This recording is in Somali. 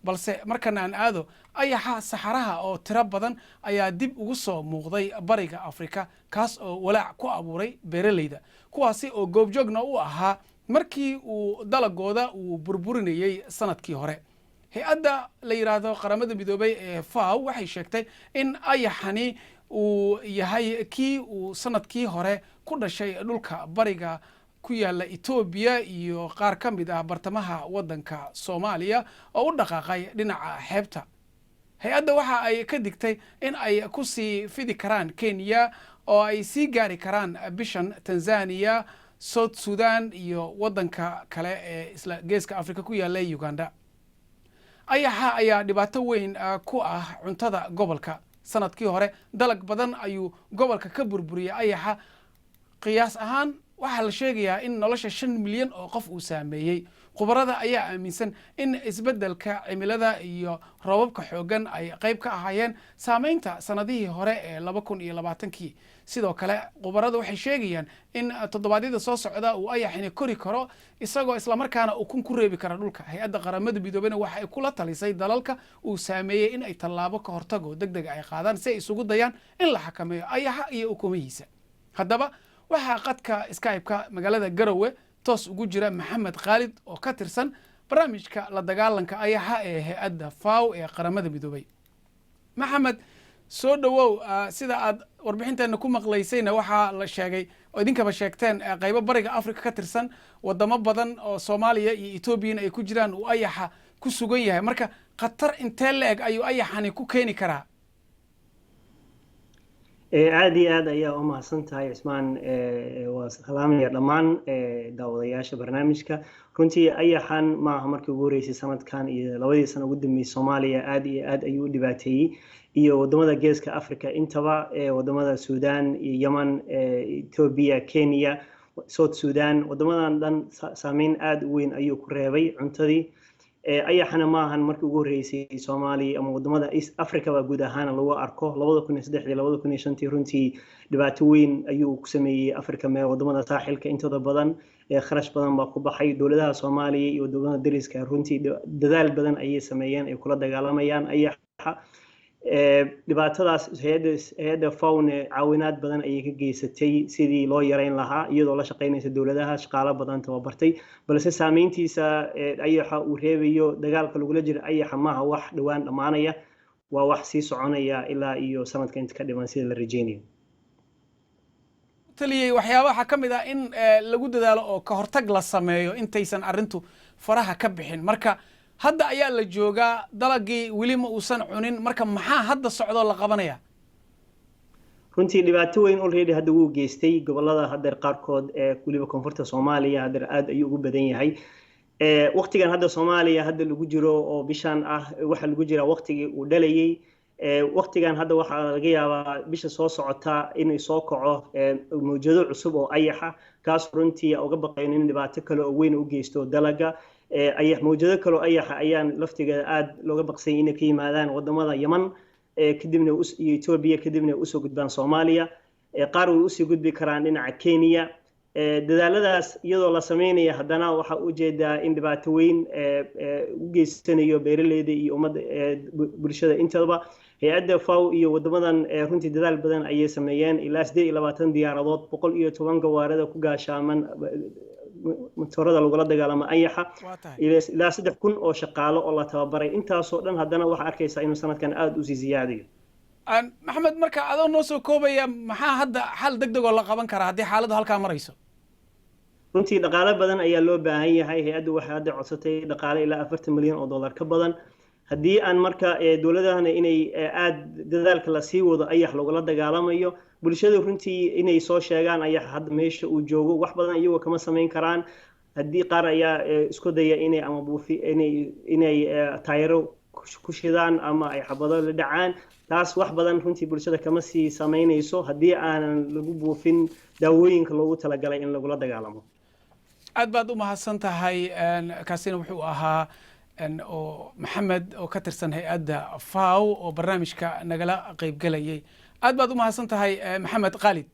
balse markan aan aado ayaxa saxaraha oo tiro badan ayaa dib ugu soo muuqday bariga Afrika kaas oo walaac ku abuuray beeralayda kuwaasi oo goobjoogna u ahaa markii uu dalagooda uu burburinayay sanadkii hore. hay-adda la yiraahdo qaramada midoobay ee FAO waxay sheegtay in ayaxani uu yahay kii uu sanadkii hore ku dhashay dhulka bariga ku yaala Ethiopia iyo qaar ka mid ah bartamaha wadanka Soomaaliya oo u dhaqaaqay dhinaca xeebta. hay-adda waxa ay ka digtay in ay ku sii fidi karaan Kenya oo ay sii gaari karaan bishan Tanzania, South Sudan iyo wadanka kale ee isla geeska Afrika ku yaala Uganda. ayaxa ayaa dhibaato weyn ku ah cuntada gobolka. sanadkii hore dalag badan ayuu gobolka ka burburiyay ayaxa. qiyaas ahaan waxaa la sheegayaa in nolosha 5 milyan oo qof uu saameeyay. khubarada ayaa aaminsan in isbeddelka cimilada iyo roobabka xoogan ay qayb ka ahaayeen saameynta sanadihii hore ee 2020kii. sidoo kale khubarada waxay sheegayaan in toddobaadyada soo socda uu ayaxani kori karo isagoo isla markaana uu ku reebi karo dhulka. hay-adda qaramada midoobeyna waxa ay kula talisay dalalka uu saameeyay in ay tallaabo ka hortago degdeg ay qaadaan si ay isugu dayaan in la xakameeyo ayaxa iyo ukumihiisa. haddaba waxaa qadka Skype-ka magaalada Garowe toos ugu jira Maxamed Khalid oo ka tirsan barnaamijka la dagaalanka ayaxa ee hay-adda FAO ee qaramada midoobay. Maxamed, soo dhawow. sida aad warbixinteena ku maqlaysayna waxaa la sheegay oo idinkaba sheegteen qaybo bariga Afrika ka tirsan wadamo badan oo Soomaaliya iyo Ethiopia ay ku jiraan uu ayaxa ku sugan yahay. marka khatar intee leeg ayuu ayaxani ku keeni karaa? aad iyo aad ayaa u mahadsantahay Cismaan. waa salaamaya dhammaan daawadayaasha barnaamijka. runtii ayaxan maaha markii ugu horeysay sanadkan iyo labadii sano ugu dambeysay Soomaaliya aad iyo aad ayuu u dhibaateeyay iyo wadamada geeska Afrika intaba wadamada Suudaan iyo Yemen, Ethiopia, Kenya, South Sudan, wadamadan dhan saameyn aad u weyn ayuu ku reebay cuntadii. ayaxana maahan markii ugu horeysay Soomaaliya ama wadamada East Africa ba guud ahaan lagu arko 2003 2005 runtii dhibaato weyn ayuu ku sameeyay Afrika mee wadamada saaxilka intooda badan kharash badan baa ku baxay. dawladaha Soomaaliya iyo wadamada dariska runtii dadaal badan ayay sameeyeen ay kula dagaalamayaan ayaxa. dhibaatadaas hay-adda FAO caawinaad badan ayay ka geysatay sidii loo yareyn lahaa iyadoo la shaqeynaysa dawladaha shaqaale badan tababartay. balse saameyntiisa ayaxa uu reebayo dagaalka lagula jiro ayaxa maaha wax dhawaan dhamaanaya, waa wax sii soconaya ilaa iyo sanadka inta ka dhiman sida la rajeynayo. taliyay waxyaabaha ka mid ah in lagu dadaalo oo ka hortag la sameeyo intaysan arintu faraha ka bixin. marka hadda ayaa la joogaa dalagii weli ma uusan cunin. marka maxaa hadda socdo la qabanaya? runtii dhibaato weyn already hadda wuu geystay gobolada hadda qaarkood waliba koonfurta Soomaaliya hadda aad ayuu ugu badan yahay. waqtigan hadda Soomaaliya hadda lagu jiro oo bishan ah waxa lagu jira waqtigii uu dhalayay. waqtigan hadda waxa laga yaabaa bisha soo socota inay soo kaco mawjado cusub oo ayaxa kaas runtii uga baqayn in dhibaato kale oo weyn u geysto dalaga. ayax mawjado kale oo ayaxa ayaan laftigeeda aad looga baqsay inay ka yimaadaan wadamada Yemen kadibna iyo Ethiopia kadibna u soo gudbaan Soomaaliya. qaar way u sii gudbi karaan dhinaca Kenya. dadaaladaas iyadoo la sameynaya haddana waxa u jeedaa in dhibaato weyn u geysanayo beeralayda iyo ummadda bulshada intaba. hay-adda FAO iyo wadamadan runtii dadaal badan ayay sameeyeen ilaa 28 diyaaradood 110 gawaarida ku gaashaaman motorada lagula dagaalamo ayaxa ilaa 3000 oo shaqaale oo la tababaray. intaasoo dhan haddana waxa arkaysaa inuu sanadkan aad u sii ziyaadayo. maxamed, marka adoo noo soo koobaya maxaa hadda xal degdeg oo la qaban karaa haddii xaaladdu halkaa marayso? runtii dhaqaale badan ayaa loo baahan yahay. hay-addu waxay hadda codsatay dhaqaale ilaa 40 milyan oo dollar ka badan. haddii aan marka dawladahana inay aad dadaalka la sii wado ayax lagula dagaalamayo, bulshada runtii inay soo sheegaan ayax hadda meesha uu joogo wax badan iyagoo kama samayn karaan. haddii qaar ayaa isku daya inay ama buufi inay taayiro ku shidaan ama ay xabado la dhacaan, taas wax badan runtii bulshada kama sii samaynayso haddii aanan lagu buufin daawooyinka loogu talagalay in lagula dagaalamo. aad baad u mahadsan tahay. kaasina wuxuu ahaa oo Maxamed oo ka tirsan hay-adda FAO oo barnaamijka nagala qaybgalayay. aad baad u mahadsan tahay Maxamed Khalid.